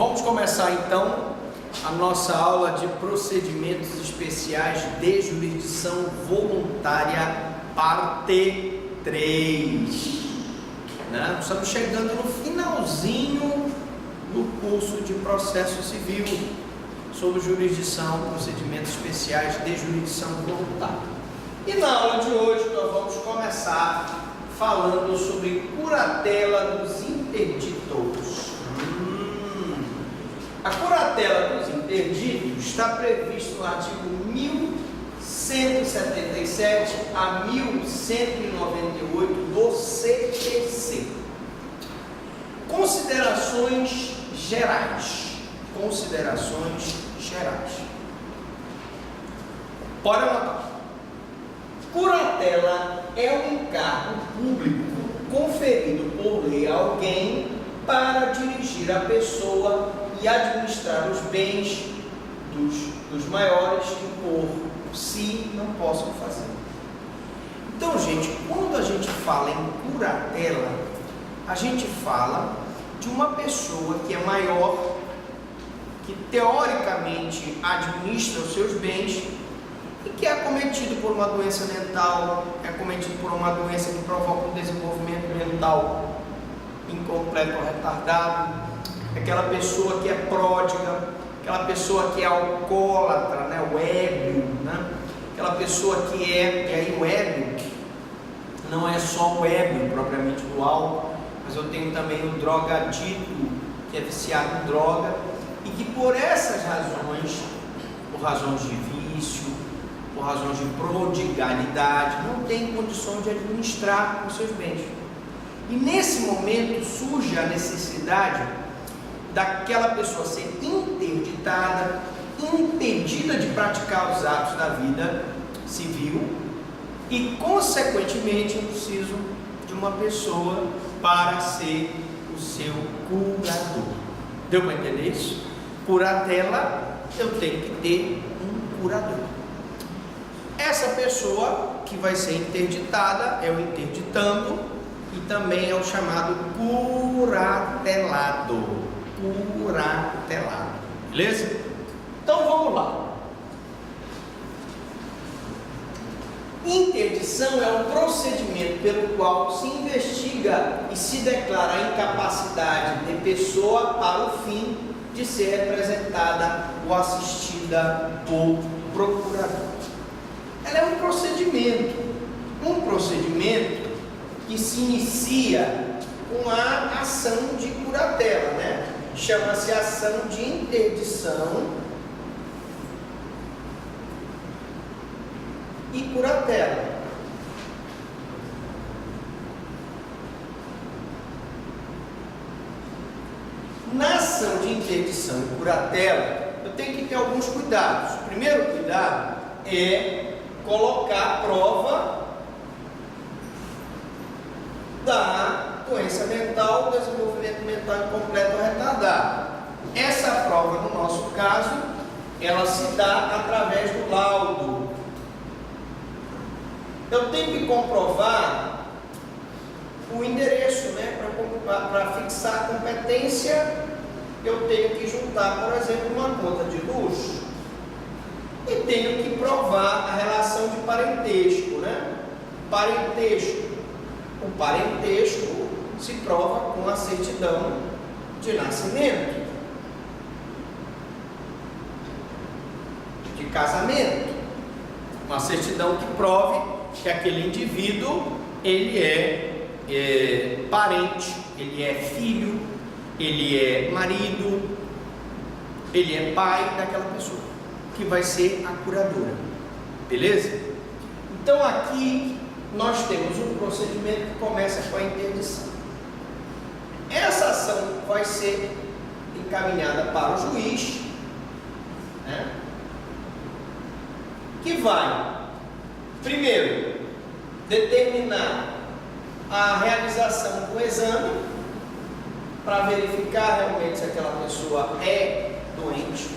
Vamos começar então a nossa aula de procedimentos especiais de jurisdição voluntária, parte 3. Estamos chegando no finalzinho do curso de processo civil sobre jurisdição, procedimentos especiais de jurisdição voluntária. E na aula de hoje nós vamos começar falando sobre curatela dos interditores. A curatela dos interditos está prevista no artigo 1177 a 1198 do CPC. Considerações gerais. Bora anotar. Curatela é um encargo público conferido por lei a alguém para dirigir a pessoa e administrar os bens dos maiores que por si não possam fazer. Então, gente, quando a gente fala em curatela, a gente fala de uma pessoa que é maior, que teoricamente administra os seus bens e que é acometido por uma doença mental, é acometido por uma doença que provoca um desenvolvimento mental incompleto ou retardado, aquela pessoa que é pródiga, aquela pessoa que é alcoólatra, o ébrio, aquela pessoa que é, e aí o ébrio não é só o ébrio propriamente do álcool, mas eu tenho também o drogadito, que é viciado em droga, e que por essas razões, por razões de vício, por razões de prodigalidade, não tem condição de administrar os seus bens. E nesse momento surge a necessidade daquela pessoa ser interditada, impedida de praticar os atos da vida civil e, consequentemente, eu preciso de uma pessoa para ser o seu curador. Deu para entender isso? Curatela, eu tenho que ter um curador. Essa pessoa que vai ser interditada é o interditando e também é o chamado curatelado. Beleza? Então vamos lá. Interdição é um procedimento pelo qual se investiga e se declara a incapacidade de pessoa para o fim de ser representada ou assistida por procurador. Ela é um procedimento que se inicia com a ação de curatela, Chama-se ação de interdição e curatela. Na ação de interdição e curatela, eu tenho que ter alguns cuidados. O primeiro cuidado é colocar a prova da doença mental, desenvolvimento mental incompleto ou retardado. Essa prova, no nosso caso, ela se dá através do laudo. Eu tenho que comprovar o endereço, para fixar a competência, eu tenho que juntar, por exemplo, uma conta de luz e tenho que provar a relação de parentesco, O parentesco se prova com a certidão de nascimento, de casamento, uma certidão que prove que aquele indivíduo ele é parente, ele é filho, ele é marido, ele é pai daquela pessoa que vai ser a curadora, beleza? Então aqui nós temos um procedimento que começa com a interdição. Essa ação vai ser encaminhada para o juiz, que vai, primeiro, determinar a realização do exame para verificar realmente se aquela pessoa é doente,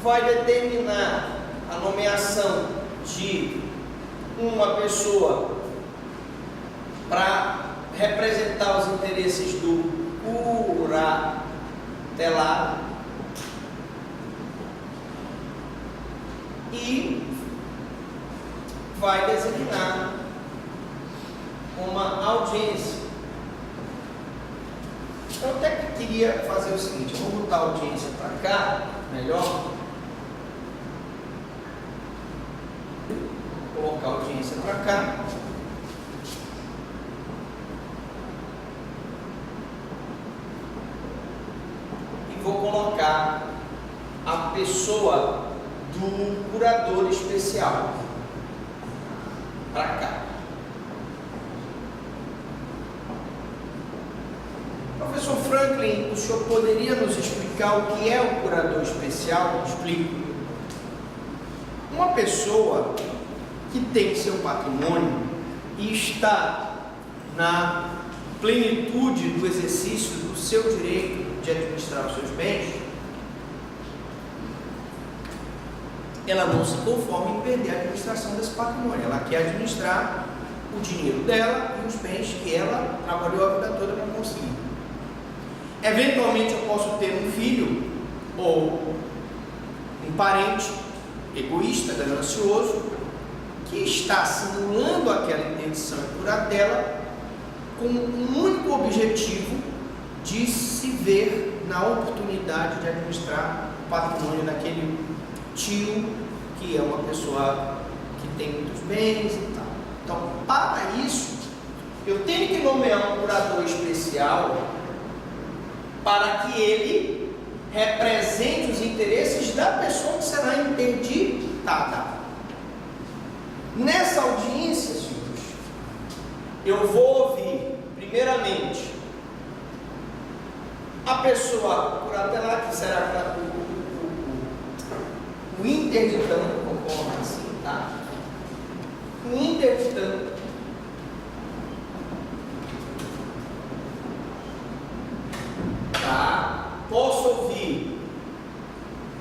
vai determinar a nomeação de uma pessoa para representar os interesses do martelada e vai designar uma audiência. Eu até queria fazer o seguinte, eu vou botar a audiência para cá, melhor. Vou colocar a audiência para cá. E vou colocar a pessoa do curador especial para cá. Professor Franklin, o senhor poderia nos explicar o que é o curador especial? Explico. Uma pessoa que tem seu patrimônio e está na plenitude do exercício do seu direito de administrar os seus bens, ela não se conforma em perder a administração desse patrimônio. Ela quer administrar o dinheiro dela e os bens que ela trabalhou a vida toda para conseguir. Eventualmente eu posso ter um filho ou um parente egoísta, ganancioso, que está simulando aquela interdição e curatela com um único objetivo de se ver na oportunidade de administrar o patrimônio daquele tio, que é uma pessoa que tem muitos bens e tal. Então, para isso, eu tenho que nomear um curador especial para que ele represente os interesses da pessoa que será interditada. Nessa audiência, senhores, eu vou ouvir, primeiramente, a pessoa curatelada, que será o interditante, concorda assim, tá? O interditante. Tá? Posso ouvir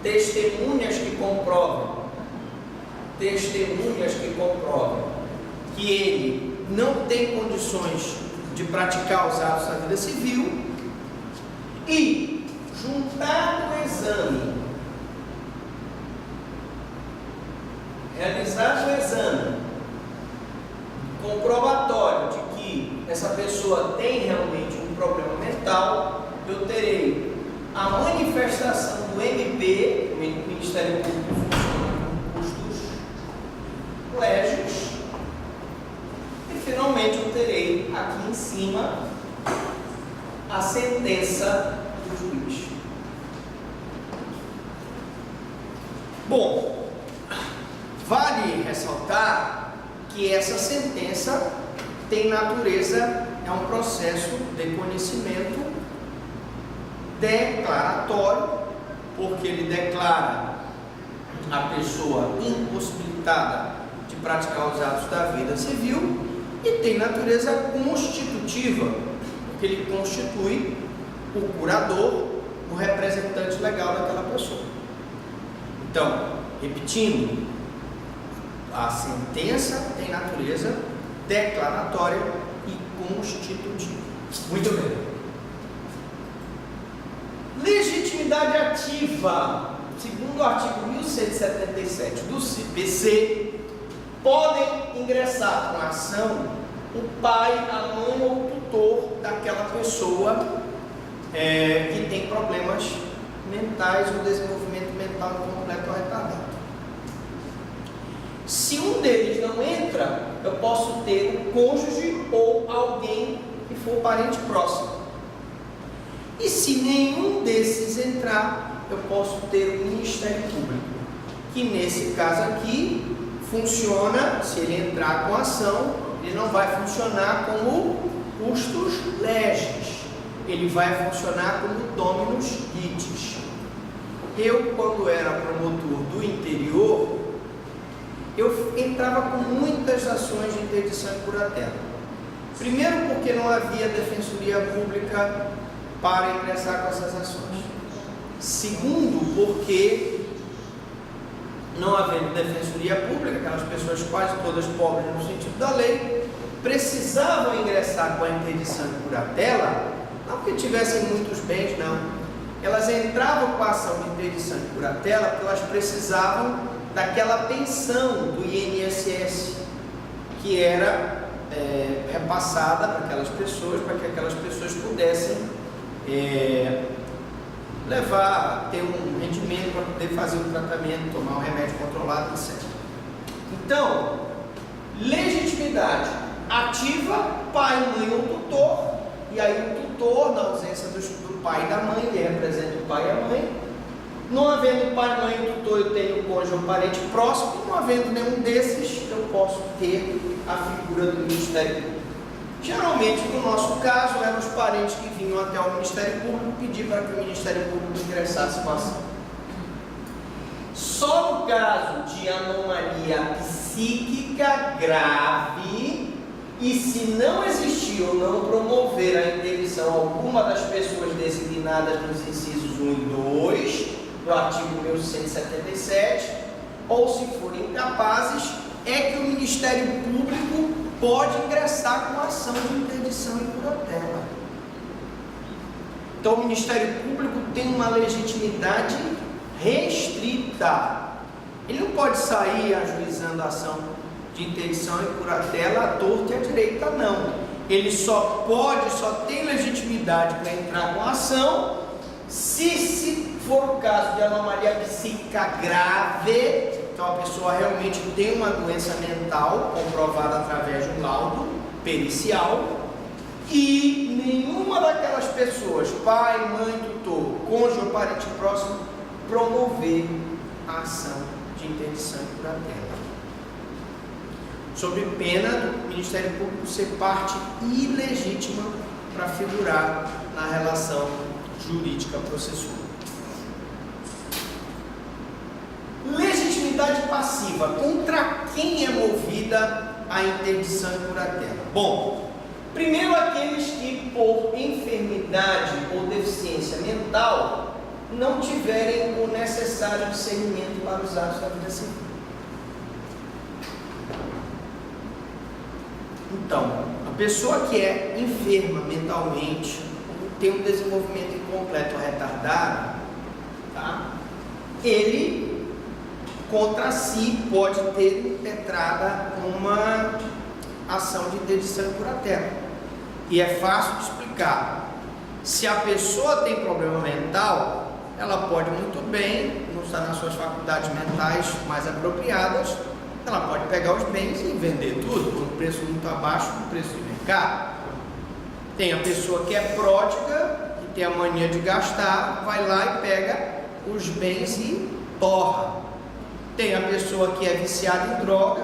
testemunhas que comprovem que ele não tem condições de praticar os atos da vida civil e juntar no exame, realizar o exame comprobatório de que essa pessoa tem realmente um problema mental, eu terei a manifestação do MP, o Ministério Público funciona com custos légios, e finalmente eu terei aqui em cima a sentença do juiz. Bom, vale ressaltar que essa sentença tem natureza, é um processo de conhecimento declaratório, porque ele declara a pessoa impossibilitada de praticar os atos da vida civil, e tem natureza constitutiva, porque ele constitui o curador, o representante legal daquela pessoa. Então, repetindo, a sentença tem natureza declaratória e constitutiva. Muito bem. Legitimidade ativa. Segundo o artigo 1177 do CPC, podem ingressar com a ação o pai, a mãe ou o tutor daquela pessoa que tem problemas mentais ou desenvolvimento mental incompleto ou retardado. Se um deles não entra, eu posso ter um cônjuge ou alguém que for parente próximo. E se nenhum desses entrar, eu posso ter o Ministério Público, que nesse caso aqui funciona, se ele entrar com ação, ele não vai funcionar como custos legis, ele vai funcionar como dominus litis. Eu, quando era promotor do interior, eu entrava com muitas ações de interdição e curatela. Primeiro, porque não havia defensoria pública para ingressar com essas ações. Segundo, porque não havendo defensoria pública, aquelas pessoas quase todas pobres no sentido da lei, precisavam ingressar com a interdição e curatela, não porque tivessem muitos bens, não, elas entravam com a ação de interdição e curatela porque elas precisavam daquela pensão do INSS, que era repassada para aquelas pessoas, para que aquelas pessoas pudessem ter um rendimento para poder fazer o tratamento, tomar um remédio controlado, etc. Então, legitimidade ativa, pai, mãe ou tutor, e aí o tutor, na ausência do pai e da mãe, ele representa o pai e a mãe. Não havendo pai, mãe e tutor, eu tenho cônjuge ou parente próximo, e não havendo nenhum desses, eu posso ter a figura do Ministério Público. Geralmente, no nosso caso, eram os parentes que vinham até o Ministério Público pedir para que o Ministério Público ingressasse com a ação. Só no caso de anomalia psíquica grave, e se não existir ou não promover a interdição alguma das pessoas designadas nos incisos 1 e 2 do artigo 1177, ou se forem incapazes, é que o Ministério Público pode ingressar com a ação de interdição e curatela. Então o Ministério Público tem uma legitimidade restrita. Ele não pode sair ajuizando a ação de interdição e curatela à torta e à direita, não. Ele só tem legitimidade para entrar com a ação se for o caso de anomalia psíquica grave. Então a pessoa realmente tem uma doença mental comprovada através de um laudo pericial e nenhuma daquelas pessoas, pai, mãe, tutor, cônjuge ou parente próximo, promover a ação de interdição e curatela, sob pena do Ministério Público ser parte ilegítima para figurar na relação jurídica processual. Legitimidade passiva. Contra quem é movida a interdição e curatela? Bom, primeiro aqueles que por enfermidade ou deficiência mental não tiverem o necessário discernimento para os atos da vida civil. Então, a pessoa que é enferma mentalmente, tem um desenvolvimento incompleto ou retardado, tá? Ele contra si pode ter impetrada uma ação de interdição e curatela. E é fácil de explicar. Se a pessoa tem problema mental, ela pode muito bem, não está nas suas faculdades mentais mais apropriadas, ela pode pegar os bens e vender tudo por um preço muito abaixo do preço de mercado. Tem a pessoa que é pródiga, que tem a mania de gastar, vai lá e pega os bens e torra. Tem a pessoa que é viciada em droga,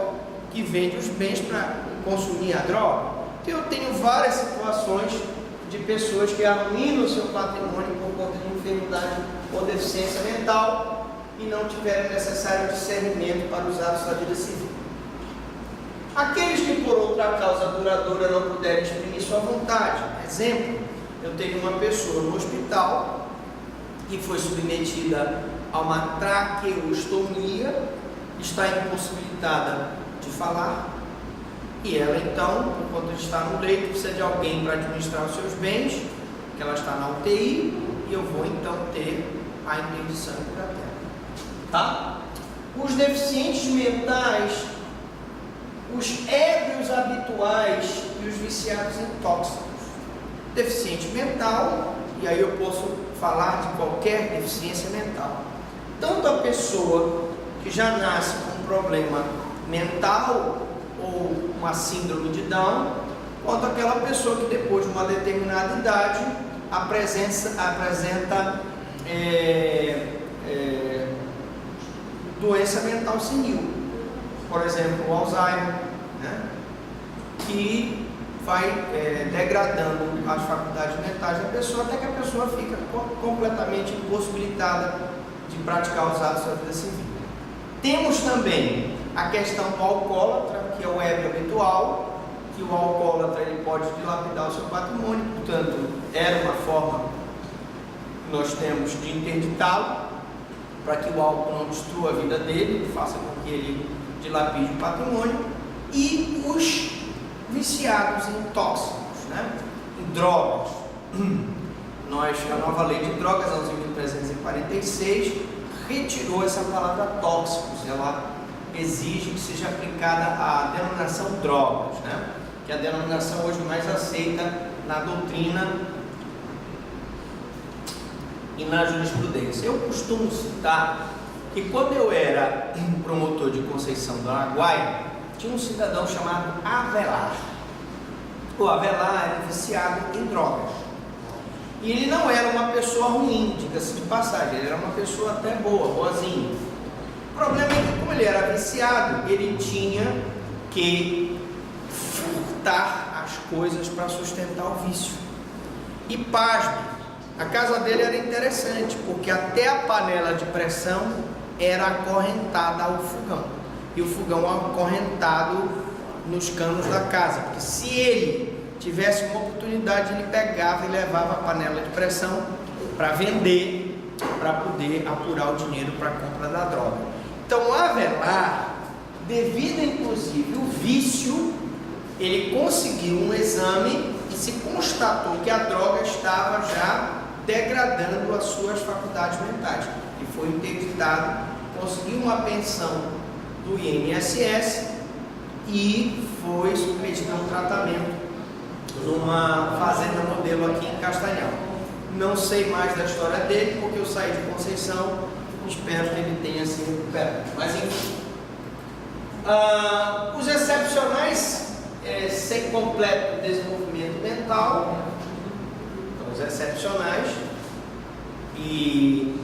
que vende os bens para consumir a droga. Então, eu tenho várias situações de pessoas que arruinam o seu patrimônio por conta de enfermidade ou deficiência mental e não tiveram o necessário discernimento para os atos da vida civil. Aqueles que por outra causa duradoura não puderem exprimir sua vontade. Exemplo, eu tenho uma pessoa no hospital que foi submetida a uma traqueostomia, está impossibilitada de falar, e ela então, enquanto está no leito, precisa de alguém para administrar os seus bens, que ela está na UTI, e eu vou então ter a interdição e curatela. Tá? Os deficientes mentais, os ébrios habituais e os viciados em tóxicos. Deficiente mental, e aí eu posso falar de qualquer deficiência mental. Tanto a pessoa que já nasce com um problema mental ou uma síndrome de Down, quanto aquela pessoa que depois de uma determinada idade apresenta doença mental senil, por exemplo, o Alzheimer, né? Que vai degradando as faculdades mentais da pessoa até que a pessoa fica completamente impossibilitada de praticar os atos da vida civil. Temos também a questão do alcoólatra, que é o ébrio habitual, que o alcoólatra ele pode dilapidar o seu patrimônio, portanto, era uma forma que nós temos de interditá-lo, para que o álcool não destrua a vida dele, faça com que ele dilapide o patrimônio, e os viciados em tóxicos, né? Em drogas. a nova lei de drogas, a 11.346, retirou essa palavra tóxicos. Ela exige que seja aplicada a denominação drogas, né? Que é a denominação hoje mais aceita na doutrina e na jurisprudência. Eu costumo citar que quando eu era promotor de Conceição do Araguaia, tinha um cidadão chamado Avelar. O Avelar era viciado em drogas. E ele não era uma pessoa ruim, diga-se de passagem, ele era uma pessoa até boazinha. O problema é que, como ele era viciado, ele tinha que furtar as coisas para sustentar o vício. E pasme, a casa dele era interessante, porque até a panela de pressão era acorrentada ao fogão. E o fogão acorrentado nos canos da casa, porque se ele tivesse uma oportunidade, ele pegava e levava a panela de pressão para vender, para poder apurar o dinheiro para a compra da droga. Então, Avelar, devido inclusive ao vício, ele conseguiu um exame e se constatou que a droga estava já degradando as suas faculdades mentais. E foi interditado, conseguiu uma pensão do INSS e foi submetido a um tratamento numa fazenda modelo aqui em Castanhal. Não sei mais da história dele, porque eu saí de Conceição, espero que ele tenha se recuperado. Mas enfim, os excepcionais, sem completo desenvolvimento mental, então, os excepcionais, e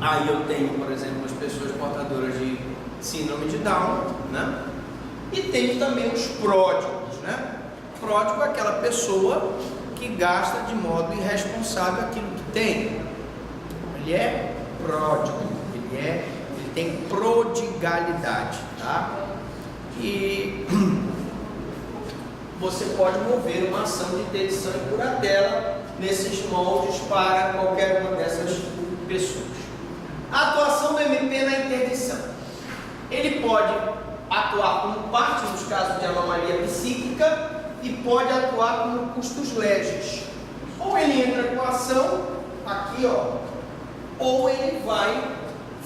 aí eu tenho, por exemplo, as pessoas portadoras de síndrome de Down, né? E tem também os pródigos, né? Pródigo é aquela pessoa que gasta de modo irresponsável aquilo que tem. Ele é pródigo, ele tem prodigalidade, tá? E você pode mover uma ação de interdição e curatela nesses moldes para qualquer uma dessas pessoas. A atuação do MP na interdição. Ele pode atuar como parte nos casos de anomalia psíquica e pode atuar como custos legis. Ou ele entra com a ação aqui, ó, ou ele vai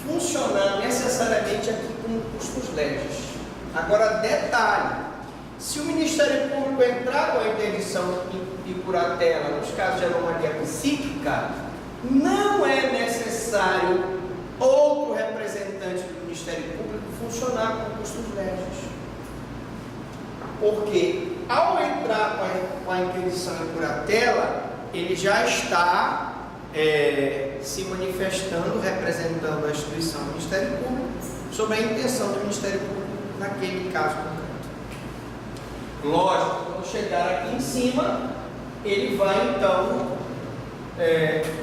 funcionar necessariamente aqui como custos legis. Agora, detalhe: se o Ministério Público entrar com a interdição e curatela nos casos de anomalia psíquica, não é necessário outro representante do Ministério Público funcionar com custos legis. Porque ao entrar com a interdição e curatela, ele já está se manifestando, representando a instituição do Ministério Público, sobre a intenção do Ministério Público naquele caso concreto. Lógico, quando chegar aqui em cima, ele vai então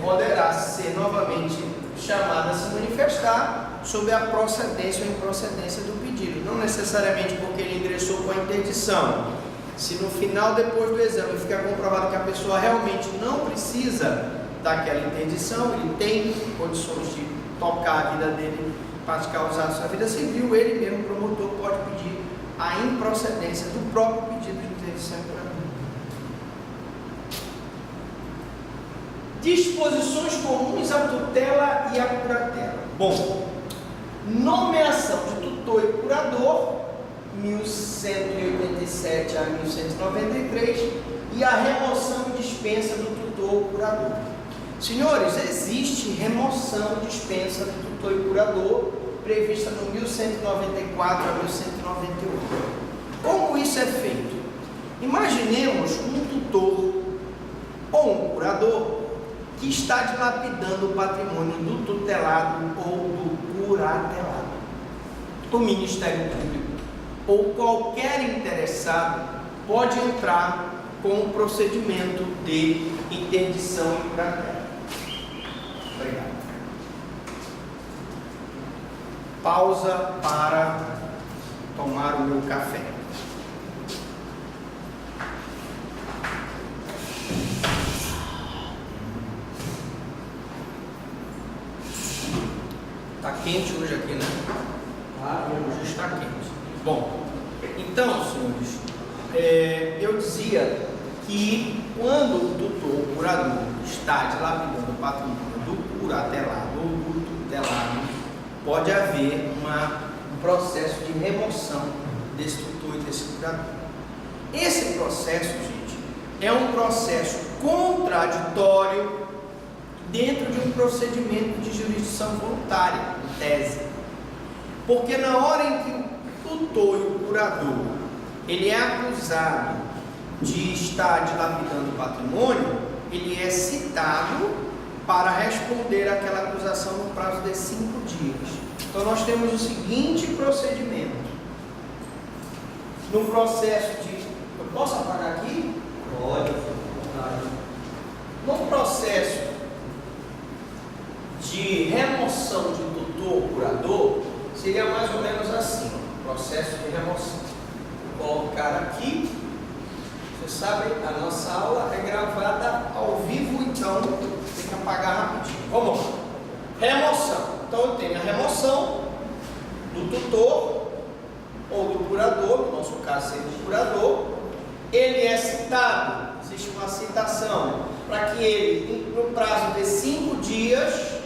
poderá ser novamente chamado a se manifestar sobre a procedência ou improcedência do pedido, não necessariamente porque ele ingressou com a interdição. Se no final, depois do exame, ficar comprovado que a pessoa realmente não precisa daquela interdição, ele tem condições de tocar a vida dele, para causar a sua vida civil, ele mesmo, promotor, pode pedir a improcedência do próprio pedido de interdição e curatela. Disposições comuns à tutela e à curatela. Bom, nomeação de tutor e curador, 1187 a 1193, e a remoção e dispensa do tutor ou curador. Senhores, existe remoção e dispensa do tutor e curador, prevista no 1194 a 1198. Como isso é feito? Imaginemos um tutor ou um curador que está dilapidando o patrimônio do tutelado ou do curatelado. O Ministério Público ou qualquer interessado pode entrar com o procedimento de interdição e curatela. Obrigado. Pausa para tomar o meu café. Está quente hoje aqui, né? Hoje está quente. Bom, então, senhores, eu dizia que quando o tutor ou curador está dilapidando o patrimônio do curatelado ou do tutelado, pode haver um processo de remoção desse tutor e desse curador. Esse processo, gente, é um processo contraditório dentro de um procedimento de jurisdição voluntária, em tese. Porque na hora em que o tutor e o curador ele é acusado de estar dilapidando o patrimônio, ele é citado para responder àquela acusação no prazo de 5 dias. Então nós temos o seguinte procedimento. No processo de... Eu posso apagar aqui? Pode. No processo de remoção de tutor ou curador, seria mais ou menos assim, processo de remoção. Vou colocar aqui. Você sabe, a nossa aula é gravada ao vivo, então tem que apagar rapidinho. Vamos lá. Remoção. Então eu tenho a remoção do tutor ou do curador, no nosso caso seria o curador. Ele é citado, existe uma citação, para que ele, no prazo de 5 dias,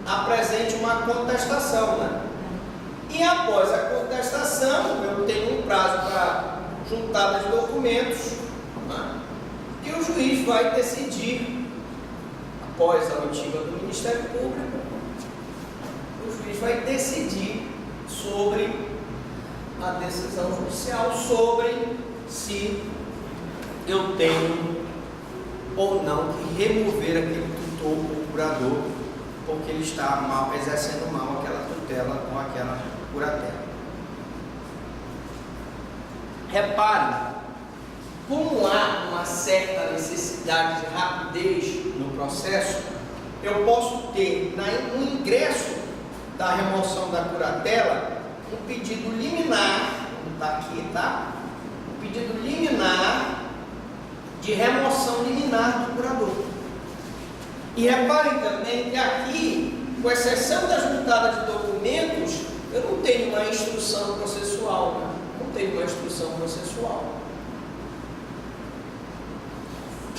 apresente uma contestação, né? E após a contestação, eu tenho um prazo para juntada de documentos, né? E o juiz vai decidir, após a oitiva do Ministério Público, o juiz vai decidir sobre a decisão judicial, sobre se eu tenho ou não que remover aquele tutor ou curador, porque ele está exercendo mal aquela tutela ou aquela curatela. Reparem, como há uma certa necessidade de rapidez no processo, eu posso ter no ingresso da remoção da curatela um pedido liminar, não está aqui, tá? Um pedido liminar de remoção liminar do curador. E reparem também que aqui, com exceção da juntada de documentos, eu não tenho uma instrução processual, né? Não tenho uma instrução processual.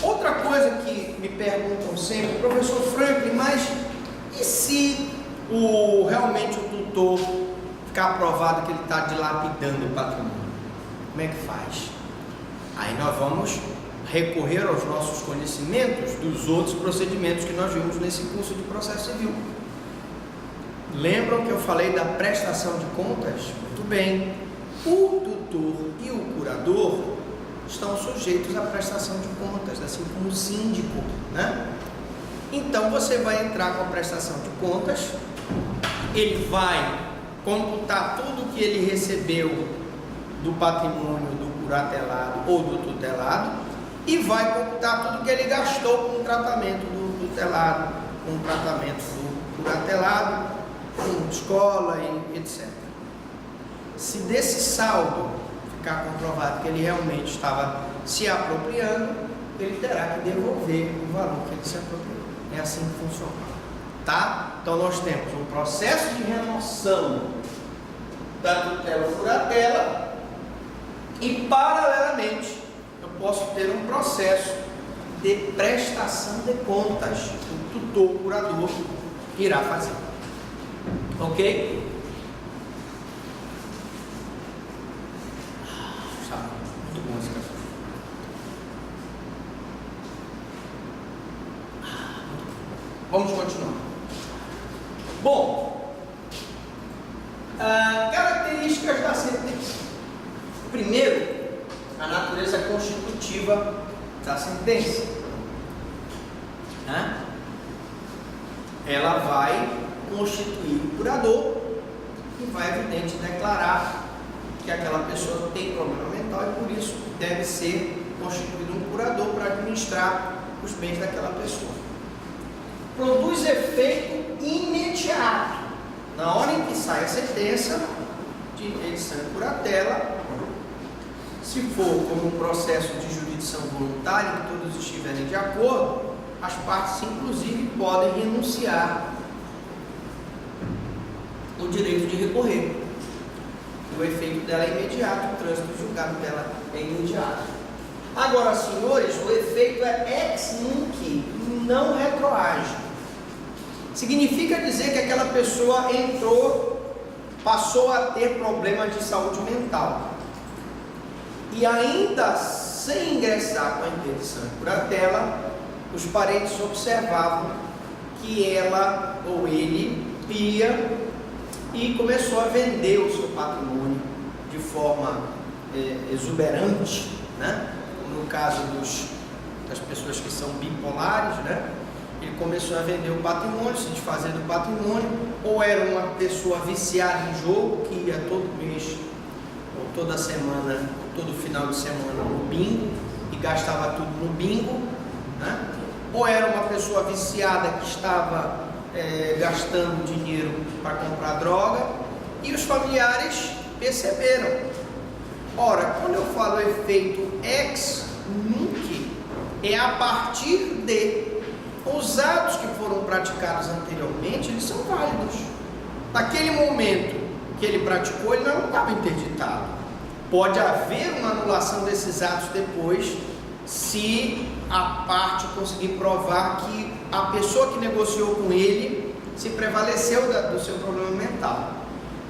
Outra coisa que me perguntam sempre, professor Franklin, mas e se realmente o tutor ficar provado que ele está dilapidando o patrimônio? Como é que faz? Aí nós vamos recorrer aos nossos conhecimentos dos outros procedimentos que nós vimos nesse curso de processo civil. Lembram que eu falei da prestação de contas? Muito bem. O tutor e o curador estão sujeitos à prestação de contas, assim como o síndico, né? Então você vai entrar com a prestação de contas, ele vai computar tudo que ele recebeu do patrimônio do curatelado ou do tutelado e vai computar tudo que ele gastou com o tratamento do tutelado, com o tratamento do curatelado, com escola e etc. Se desse saldo ficar comprovado que ele realmente estava se apropriando, ele terá que devolver o valor que ele se apropriou. É assim que funciona, tá? Então nós temos um processo de remoção da tutela ou curatela e, paralelamente, eu posso ter um processo de prestação de contas que o tutor ou curador irá fazer. Ok? Muito bom esse café. Vamos continuar. Bom, características da sentença. Primeiro, a natureza constitutiva da sentença. Né? Ela vai constituir o curador e vai, evidente, declarar que aquela pessoa tem problema mental e por isso deve ser constituído um curador para administrar os bens daquela pessoa. Produz efeito imediato. Na hora em que sai a sentença de edição e curatela, se for como um processo de jurisdição voluntária, que todos estiverem de acordo, as partes, inclusive, podem renunciar o direito de recorrer. O efeito dela é imediato, o trânsito julgado dela é imediato. Agora, senhores, o efeito é ex nunc, não retroage. Significa dizer que aquela pessoa passou a ter problemas de saúde mental. E ainda sem ingressar com a interdição e curatela, os parentes observavam que ela ou ele ia e começou a vender o seu patrimônio de forma exuberante, né? No caso das pessoas que são bipolares, né? Ele começou a vender o patrimônio, se desfazer do patrimônio, ou era uma pessoa viciada em jogo, que ia todo mês, ou toda semana, ou todo final de semana no bingo, e gastava tudo no bingo, né? Ou era uma pessoa viciada que estava gastando dinheiro para comprar droga, e os familiares perceberam. Ora, quando eu falo efeito ex nunc, é a partir de os atos que foram praticados anteriormente, eles são válidos. Naquele momento que ele praticou, ele não estava interditado. Pode haver uma anulação desses atos depois, se a parte conseguir provar que a pessoa que negociou com ele se prevaleceu do seu problema mental.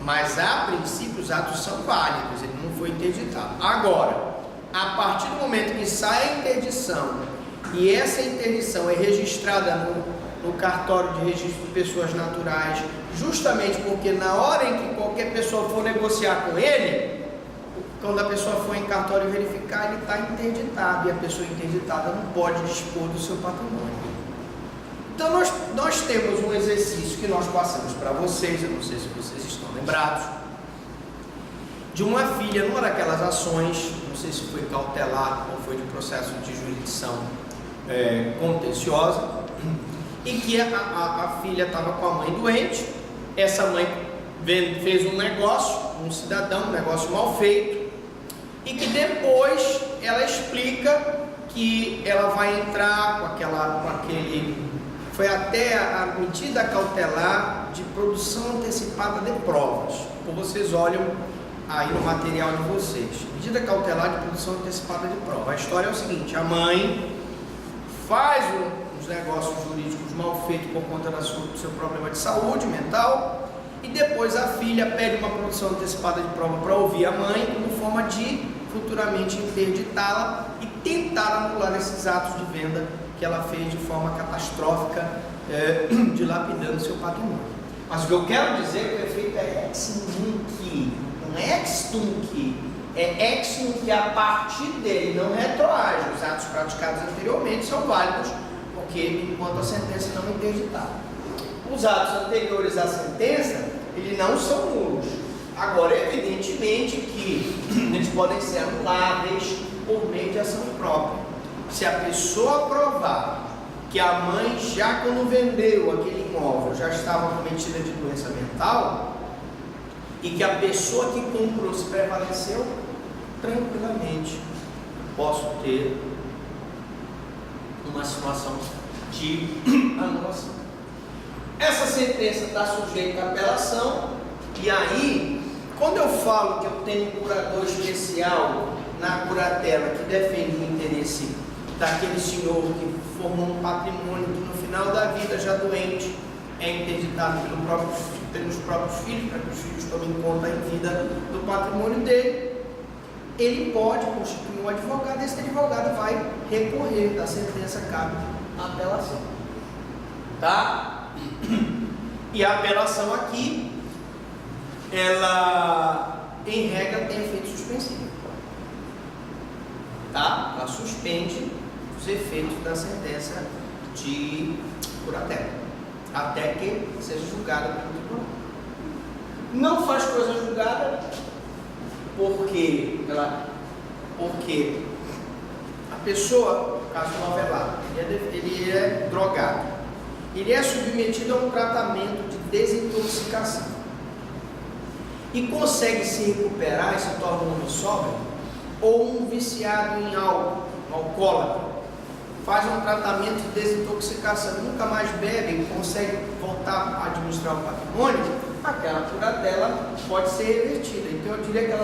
Mas a princípio os atos são válidos, ele não foi interditado. Agora, a partir do momento que sai a interdição e essa interdição é registrada no cartório de registro de pessoas naturais, justamente porque na hora em que qualquer pessoa for negociar com ele, quando a pessoa for em cartório verificar, ele está interditado, e a pessoa interditada não pode dispor do seu patrimônio. Então nós temos um exercício que nós passamos para vocês, eu não sei se vocês estão lembrados, de uma filha numa daquelas ações, não sei se foi cautelar ou foi de processo de jurisdição contenciosa, e que a filha estava com a mãe doente. Essa mãe fez um negócio, um cidadão, um negócio mal feito, e que depois ela explica que ela vai entrar com aquele, foi até a medida cautelar de produção antecipada de provas. Como vocês olham aí no material de vocês, medida cautelar de produção antecipada de prova. A história é o seguinte: a mãe faz uns negócios jurídicos mal feitos por conta do seu problema de saúde mental, e depois a filha pede uma produção antecipada de prova para ouvir a mãe, como forma de futuramente interditá-la e tentar anular esses atos de venda que ela fez de forma catastrófica, dilapidando seu patrimônio. Mas o que eu quero dizer é que o efeito é ex nunc, não é ex tunc, é ex nunc, a partir dele, não retroage. Os atos praticados anteriormente são válidos, porque enquanto a sentença não é interditada. Os atos anteriores à sentença, eles não são nulos. Agora, evidentemente que eles podem ser anuláveis por meio de ação própria. Se a pessoa provar que a mãe, já quando vendeu aquele imóvel, já estava cometida de doença mental, e que a pessoa que comprou se prevaleceu, tranquilamente posso ter uma situação de anulação. Essa sentença está sujeita à apelação, e aí, quando eu falo que eu tenho um curador especial na curatela que defende o interesse daquele senhor que formou um patrimônio que no final da vida, já doente, é interditado pelos próprios filhos, para que os filhos tomem conta em vida do patrimônio dele, ele pode constituir um advogado, e esse advogado vai recorrer da sentença, cabe a apelação. Tá? E a apelação aqui, ela, em regra, tem efeito suspensivo. Tá? Ela suspende os efeitos da sentença de curatela, até que seja julgada pelo tribunal. Não faz coisa julgada porque a pessoa, no caso do novelado, ele é drogado, ele é submetido a um tratamento de desintoxicação e consegue se recuperar e se torna um homem sóbrio, ou um viciado em álcool, um alcoólatra, faz um tratamento de desintoxicação, nunca mais bebe e consegue voltar a administrar o patrimônio, aquela curatela pode ser revertida. Então eu diria que ela